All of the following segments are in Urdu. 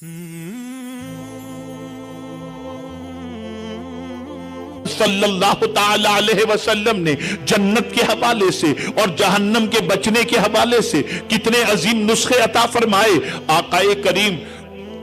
صلی اللہ تعالی علیہ وسلم نے جنت کے حوالے سے اور جہنم کے بچنے کے حوالے سے کتنے عظیم نسخے عطا فرمائے۔ آقا کریم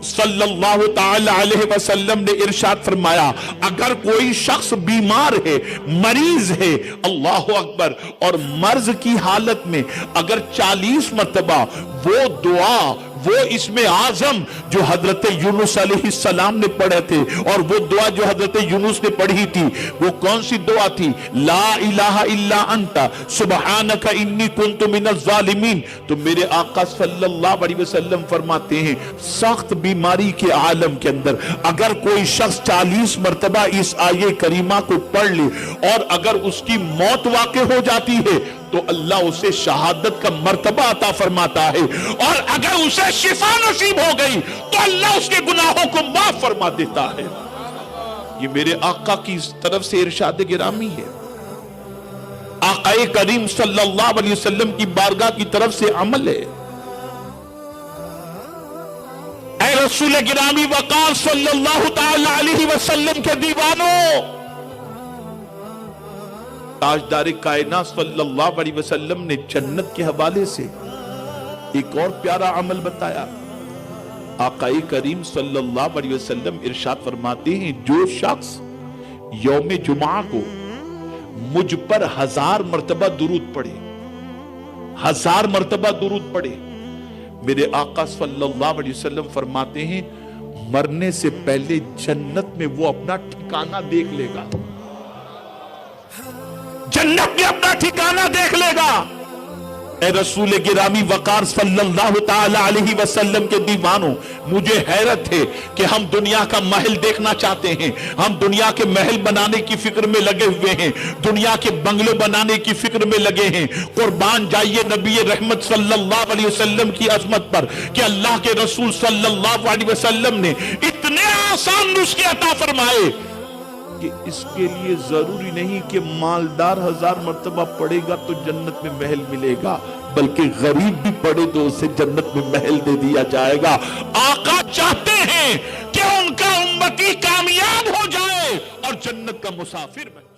صلی اللہ تعالی علیہ وسلم نے ارشاد فرمایا، اگر کوئی شخص بیمار ہے، مریض ہے، اللہ اکبر، اور مرض کی حالت میں اگر 40 مرتبہ وہ دعا، وہ اسم اعظم جو حضرت یونس علیہ السلام نے پڑھے تھے، اور وہ دعا جو حضرت یونس نے پڑھی تھی، وہ کون سی دعا تھی؟ لا الہ الا انت سبحانک انی کنت من الظالمین۔ تو میرے آقا صلی اللہ علیہ وسلم فرماتے ہیں، سخت بیماری کے عالم کے اندر اگر کوئی شخص 40 مرتبہ اس آیے کریمہ کو پڑھ لے اور اگر اس کی موت واقع ہو جاتی ہے تو اللہ اسے شہادت کا مرتبہ عطا فرماتا ہے، اور اگر اسے شفا نصیب ہو گئی تو اللہ اس کے گناہوں کو معاف فرما دیتا ہے۔ یہ میرے آقا کی طرف سے ارشاد گرامی ہے، آقا کریم صلی اللہ علیہ وسلم کی بارگاہ کی طرف سے عمل ہے۔ اے رسول گرامی وقار صلی اللہ تعالی علیہ وسلم کے دیوانوں، تاجدار کائنات صلی اللہ علیہ وسلم نے جنت کے حوالے سے ایک اور پیارا عمل بتایا۔ آقا کریم صلی اللہ علیہ وسلم ارشاد فرماتے ہیں، جو شخص یوم جمعہ کو مجھ پر 1000 مرتبہ درود پڑھے، 1000 مرتبہ درود پڑھے، میرے آقا صلی اللہ علیہ وسلم فرماتے ہیں مرنے سے پہلے جنت میں وہ اپنا ٹھکانہ دیکھ لے گا، جنت میں اپنا ٹھکانہ دیکھ لے گا۔ اے رسول گرامی وقار صلی اللہ تعالی علیہ وسلم کے دیوانوں، مجھے حیرت ہے کہ ہم دنیا کا محل دیکھنا چاہتے ہیں، ہم دنیا کے محل بنانے کی فکر میں لگے ہوئے ہیں، دنیا کے بنگلے بنانے کی فکر میں لگے ہیں۔ قربان جائیے نبی رحمت صلی اللہ علیہ وسلم کی عظمت پر کہ اللہ کے رسول صلی اللہ علیہ وسلم نے اتنے آسان نسخے عطا فرمائے کہ اس کے لیے ضروری نہیں کہ مالدار 1000 مرتبہ پڑھے گا تو جنت میں محل ملے گا، بلکہ غریب بھی پڑھے تو اسے جنت میں محل دے دیا جائے گا۔ آقا چاہتے ہیں کہ ان کا امتی کامیاب ہو جائے اور جنت کا مسافر بن جائے۔